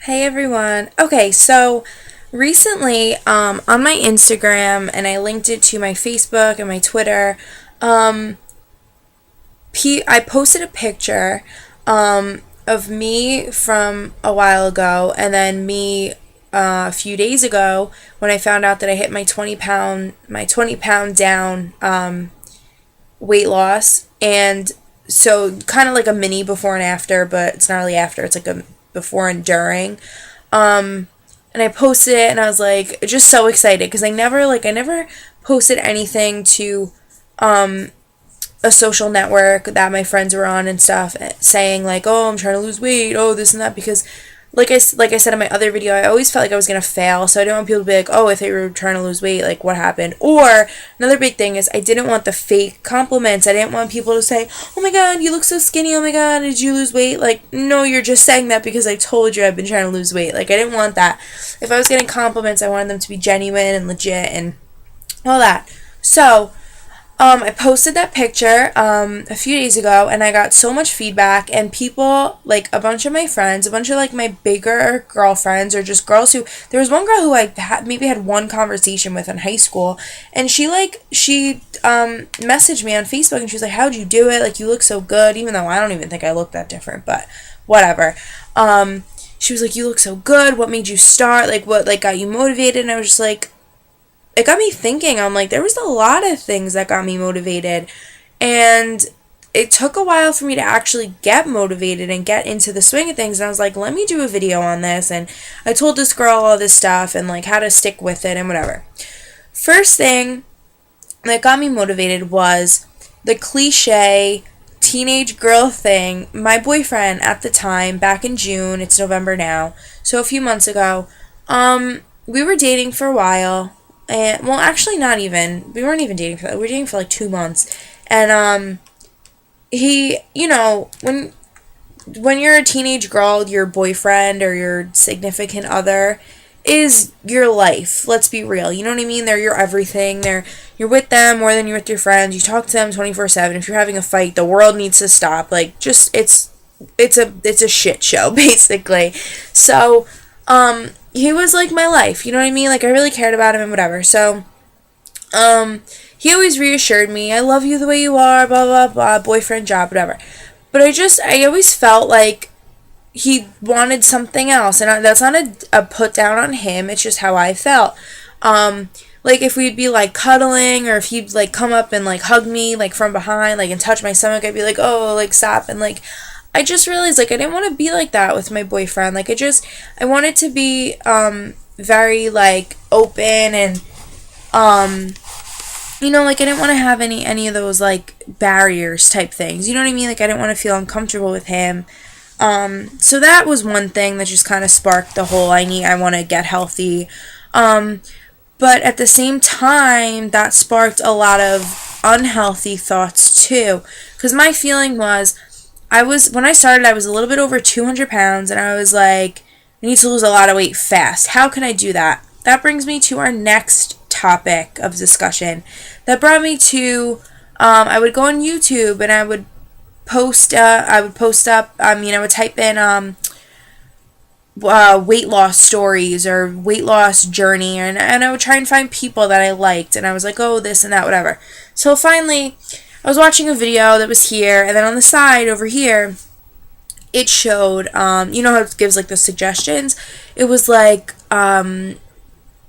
Hey everyone. Okay, so recently on my Instagram, and I linked it to my Facebook and my Twitter, um, I posted a picture of me from a while ago, and then me a few days ago when I found out that I hit my 20 pound down weight loss. And so kind of like a mini before and after, but it's not really after, it's like a before and during. And I posted it, and I was like just so excited because I never posted anything to a social network that my friends were on and stuff, saying like, oh, I'm trying to lose weight, oh, this and that, because like I said in my other video, I always felt like I was gonna fail, so I didn't want people to be like, oh, I thought you were trying to lose weight, like what happened? Or another big thing is I didn't want the fake compliments. I didn't want people to say, oh my god, you look so skinny, oh my god, did you lose weight? Like, no, you're just saying that because I told you I've been trying to lose weight. Like, I didn't want that. If I was getting compliments, I wanted them to be genuine and legit and all that. So I posted that picture a few days ago, and I got so much feedback, and people, like a bunch of my friends, a bunch of like my bigger girlfriends, or just girls who, there was one girl who I maybe had one conversation with in high school, and she messaged me on Facebook, and she was like, how'd you do it? Like, you look so good, even though I don't even think I look that different, but whatever. She was like, you look so good. What made you start? Like, what, like, got you motivated? And I was just like, it got me thinking. I'm like, there was a lot of things that got me motivated, and it took a while for me to actually get motivated and get into the swing of things. And I was like, let me do a video on this. And I told this girl all this stuff and like how to stick with it and whatever. First thing that got me motivated was the cliche teenage girl thing. My boyfriend at the time, back in June, it's November now, so a few months ago, we were dating for a while. And, well, actually, not even. We weren't even dating for that. We were dating for like 2 months. And, he, when you're a teenage girl, your boyfriend or your significant other is your life. Let's be real. You know what I mean? They're your everything. You're with them more than you're with your friends. You talk to them 24/7. If you're having a fight, the world needs to stop. Like, just, it's a shit show, basically. So, he was like my life, you know what I mean? Like, I really cared about him and whatever. So, he always reassured me, I love you the way you are, blah, blah, blah, boyfriend, job, whatever. But I always felt like he wanted something else. And that's not a put down on him, it's just how I felt. Like, if we'd be, like, cuddling, or if he'd, like, come up and, like, hug me, like, from behind, like, and touch my stomach, I'd be like, oh, like, stop. And, like, I just realized, like, I didn't want to be like that with my boyfriend. Like, I wanted to be, very, like, open and, like, I didn't want to have any of those, like, barriers type things. You know what I mean? Like, I didn't want to feel uncomfortable with him. So that was one thing that just kind of sparked the whole, I want to get healthy. But at the same time, that sparked a lot of unhealthy thoughts, too. Because my feeling was, when I started, I was a little bit over 200 pounds, and I was like, I need to lose a lot of weight fast. How can I do that? That brings me to our next topic of discussion. That brought me to, I would go on YouTube, and I would I would type in, weight loss stories or weight loss journey, and I would try and find people that I liked, and I was like, oh, this and that, whatever. So finally, I was watching a video that was here, and then on the side over here, it showed, you know how it gives like the suggestions? It was like,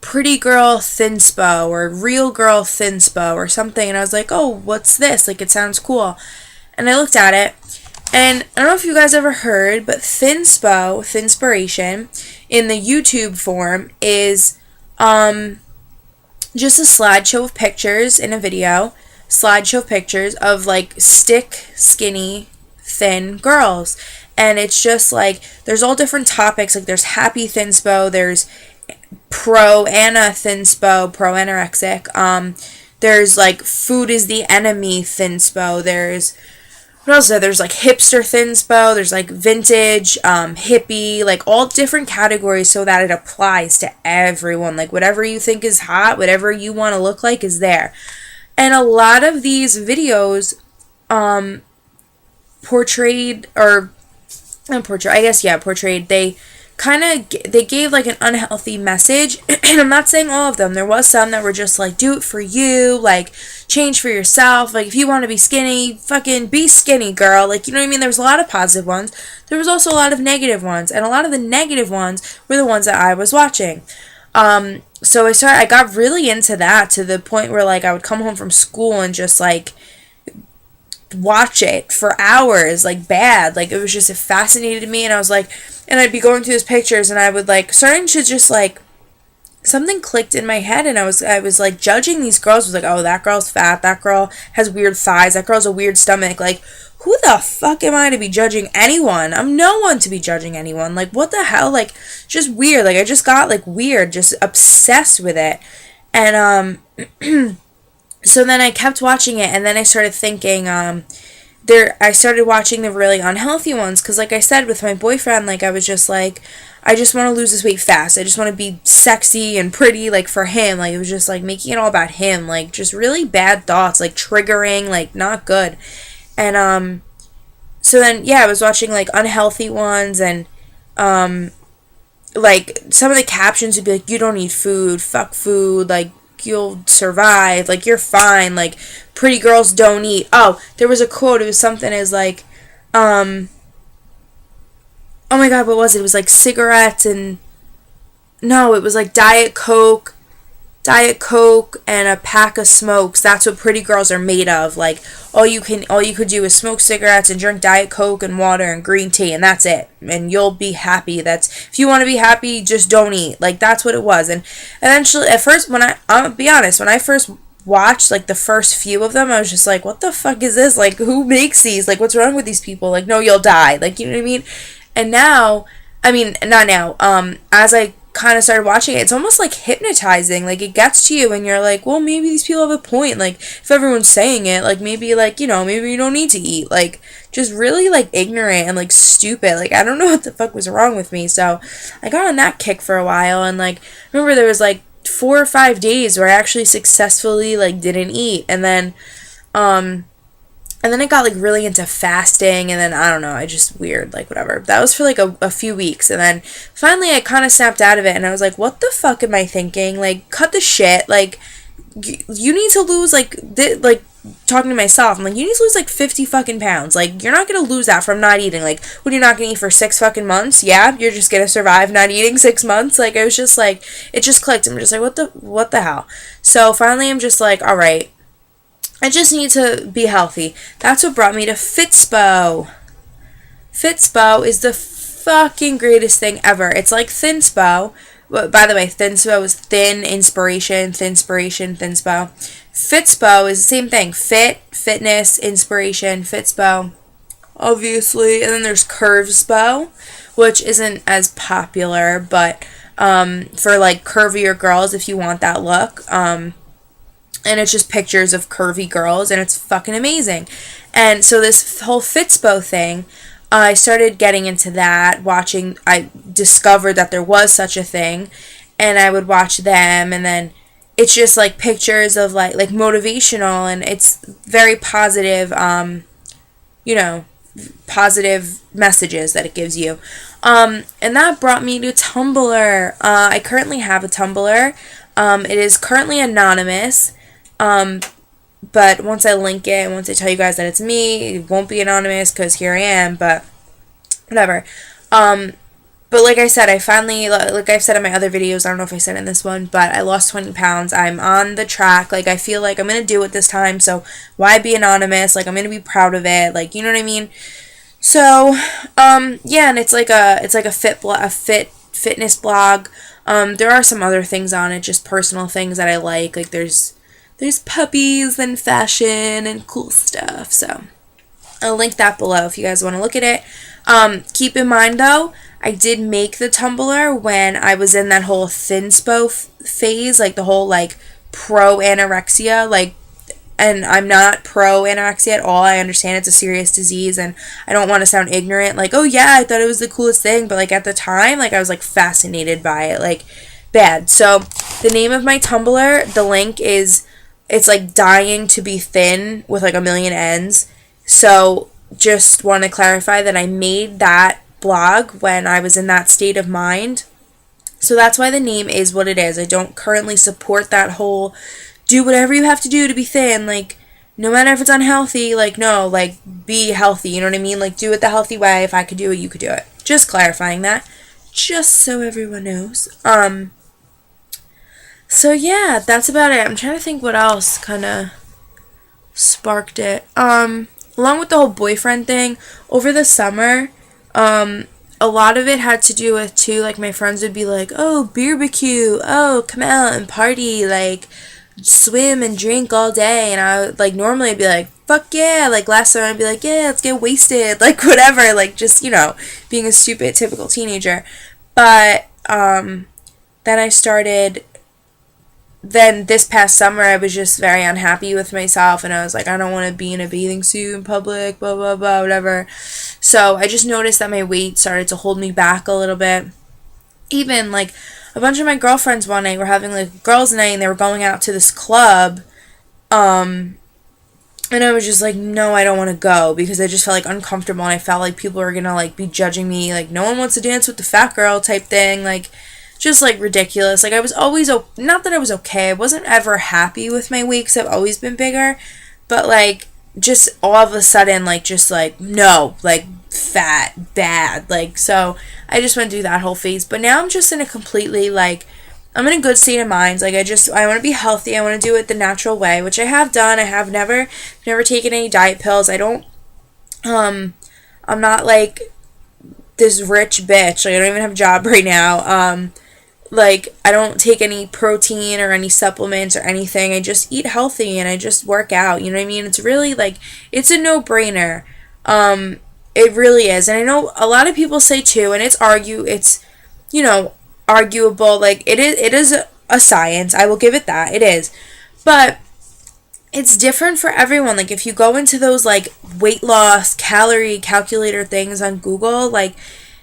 pretty girl thinspo, or real girl thinspo, or something, and I was like, oh, what's this? Like, it sounds cool. And I looked at it, and I don't know if you guys ever heard, but thinspo, thinspiration, in the YouTube form is, just a slideshow of pictures in a video, slideshow of pictures of like skinny, thin girls. And it's just like, there's all different topics. Like, there's happy thinspo, there's pro Anna thinspo, pro anorexic. There's like food is the enemy thinspo. There's, what else is there? There's like hipster thinspo, there's like vintage, hippie, like all different categories so that it applies to everyone. Like, whatever you think is hot, whatever you want to look like is there. And a lot of these videos, portrayed, or not portrayed, I guess, yeah, portrayed, they kind of, they gave like an unhealthy message. And I'm not saying all of them. There was some that were just like, do it for you, like change for yourself, like if you want to be skinny, fucking be skinny, girl, like, you know what I mean? There was a lot of positive ones. There was also a lot of negative ones, and a lot of the negative ones were the ones that I was watching. So I got really into that, to the point where like I would come home from school and just like watch it for hours, like bad, like it was just, it fascinated me. And I was like, and I'd be going through those pictures, and I would like, starting to just like, something clicked in my head, and I was like judging these girls. I was like, oh, that girl's fat, that girl has weird thighs, that girl's a weird stomach. Like, who the fuck am I to be judging anyone? I'm no one to be judging anyone. Like, what the hell? Like, just weird. Like, I just got like weird, just obsessed with it. And so then I kept watching it, and then I started thinking, I started watching the really unhealthy ones, because like I said, with my boyfriend, like I was just like, I just want to lose this weight fast. I just want to be sexy and pretty, like, for him. Like, it was just like making it all about him, like just really bad thoughts, like triggering, like not good. And so then I was watching like unhealthy ones, and like some of the captions would be like, you don't need food, fuck food, like you'll survive, like you're fine, like pretty girls don't eat. Oh, there was a quote, it was something as like, oh my god, what was it? It was like cigarettes and, no, it was like Diet Coke and a pack of smokes. That's what pretty girls are made of. Like, all you could do is smoke cigarettes and drink Diet Coke and water and green tea, and that's it. And you'll be happy. If you want to be happy, just don't eat. Like, that's what it was. And eventually, at first, I'll be honest, when I first watched like the first few of them, I was just like, what the fuck is this? Like, who makes these? Like, what's wrong with these people? Like, no, you'll die. Like, you know what I mean? And now, I mean, not now, as I kind of started watching it, it's almost like hypnotizing. Like, it gets to you, and you're like, well, maybe these people have a point. Like, if everyone's saying it, like, maybe, like, you know, maybe you don't need to eat. Like, just really, like, ignorant and, like, stupid. Like, I don't know what the fuck was wrong with me. So I got on that kick for a while, and, like, remember there was, like, 4 or 5 days where I actually successfully, like, didn't eat. And then I got, like, really into fasting, and then, I don't know, I just, weird, like, whatever. That was for, like, a few weeks, and then, finally, I kind of snapped out of it, and I was like, what the fuck am I thinking? Like, cut the shit, like, you need to lose, like, talking to myself, I'm like, you need to lose, like, 50 fucking pounds. Like, you're not gonna lose that from not eating. Like, what, you're not gonna eat for 6 fucking months? Yeah, you're just gonna survive not eating 6 months? Like, I was just, like, it just clicked. I'm just like, what the hell? So, finally, I'm just like, alright, I just need to be healthy. That's what brought me to Fitspo. Fitspo is the fucking greatest thing ever. It's like Thinspo. By the way, Thinspo is thin inspiration, Thinspiration, Thinspo. Fitspo is the same thing. Fit, fitness, inspiration, Fitspo, obviously. And then there's Curvespo, which isn't as popular, but for like curvier girls, if you want that look. And it's just pictures of curvy girls, and it's fucking amazing. And so this whole Fitspo thing, I started getting into that, I discovered that there was such a thing, and I would watch them, and then it's just, like, pictures of, like motivational, and it's very positive, you know, positive messages that it gives you. And that brought me to Tumblr. I currently have a Tumblr. It is currently anonymous. But once I link it, and once I tell you guys that it's me, it won't be anonymous, because here I am, but whatever. But like I said, I finally, like I've said in my other videos, I don't know if I said it in this one, but I lost 20 pounds. I'm on the track. Like, I feel like I'm going to do it this time, so why be anonymous? Like, I'm going to be proud of it. Like, you know what I mean? So, yeah, and it's like a fitness blog. There are some other things on it, just personal things that I like. Like, there's puppies and fashion and cool stuff. So I'll link that below if you guys want to look at it. Keep in mind, though, I did make the Tumblr when I was in that whole Thinspo phase, like the whole, like, pro-anorexia, like, and I'm not pro-anorexia at all. I understand it's a serious disease, and I don't want to sound ignorant, like, oh yeah, I thought it was the coolest thing, but, like, at the time, like, I was, like, fascinated by it, like, bad. So, the name of my Tumblr, the link is, it's, like, dying to be thin with, like, a million N's. So, just want to clarify that I made that blog when I was in that state of mind. So that's why the name is what it is. I don't currently support that whole do whatever you have to do to be thin, like no matter if it's unhealthy, like no, like be healthy, you know what I mean? Like do it the healthy way. If I could do it, you could do it. Just clarifying that, just so everyone knows. So yeah, that's about it. I'm trying to think what else kind of sparked it. Along with the whole boyfriend thing, over the summer, a lot of it had to do with too, like my friends would be like, oh, barbecue, oh, come out and party, like swim and drink all day, and I would, like, normally I'd be like, fuck yeah, like last summer I'd be like, yeah, let's get wasted, like whatever, like just, you know, being a stupid typical teenager. But then I started, then this past summer I was just very unhappy with myself, and I was like, I don't want to be in a bathing suit in public, blah blah blah, whatever. So I just noticed that my weight started to hold me back a little bit. Even like a bunch of my girlfriends one night were having like girls' night, and they were going out to this club, and I was just like, no, I don't want to go, because I just felt like uncomfortable, and I felt like people were gonna like be judging me, like no one wants to dance with the fat girl type thing, like just like ridiculous. Like I was always not that I was okay, I wasn't ever happy with my weight because I've always been bigger, but like just all of a sudden like just like no, like fat, bad, like, so I just went through that whole phase. But now I'm just in a completely like, I'm in a good state of mind. Like I want to be healthy. I want to do it the natural way, which I have done. I have never taken any diet pills. I don't I'm not like this rich bitch. Like I don't even have a job right now. Like I don't take any protein or any supplements or anything. I just eat healthy and I just work out, you know what I mean? It's really like, it's a no-brainer. It really is. And I know a lot of people say too, and it's you know, arguable, like it is a science. I will give it that. It is. But it's different for everyone. Like if you go into those like weight loss calorie calculator things on Google, like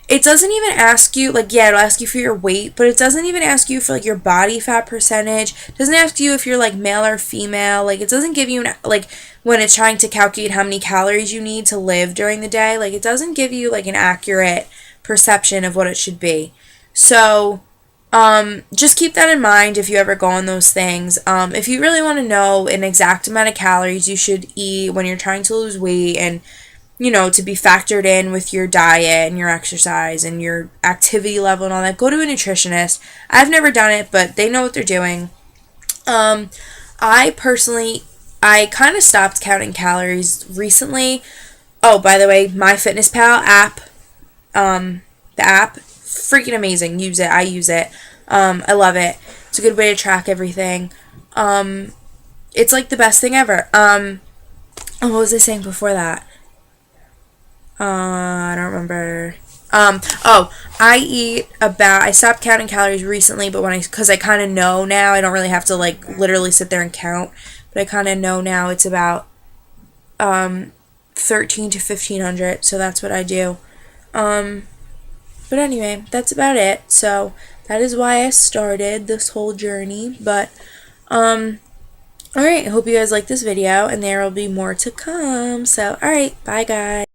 it doesn't even ask you, like, yeah, it'll ask you for your weight, but it doesn't even ask you for, like, your body fat percentage. It doesn't ask you if you're, like, male or female. Like, it doesn't give you, like, when it's trying to calculate how many calories you need to live during the day, like, it doesn't give you, like, an accurate perception of what it should be. So, just keep that in mind if you ever go on those things. If you really want to know an exact amount of calories you should eat when you're trying to lose weight, and you know, to be factored in with your diet and your exercise and your activity level and all that, go to a nutritionist. I've never done it, but they know what they're doing. I kind of stopped counting calories recently. Oh, by the way, MyFitnessPal app, the app, freaking amazing. Use it. I use it. I love it. It's a good way to track everything. It's like the best thing ever. What was I saying before that? I don't remember. I stopped counting calories recently, but because I kind of know now, I don't really have to like literally sit there and count, but I kind of know now it's about 13 to 1500, so that's what I do. But anyway, that's about it. So that is why I started this whole journey. But alright, I hope you guys like this video, and there will be more to come. So alright, bye guys.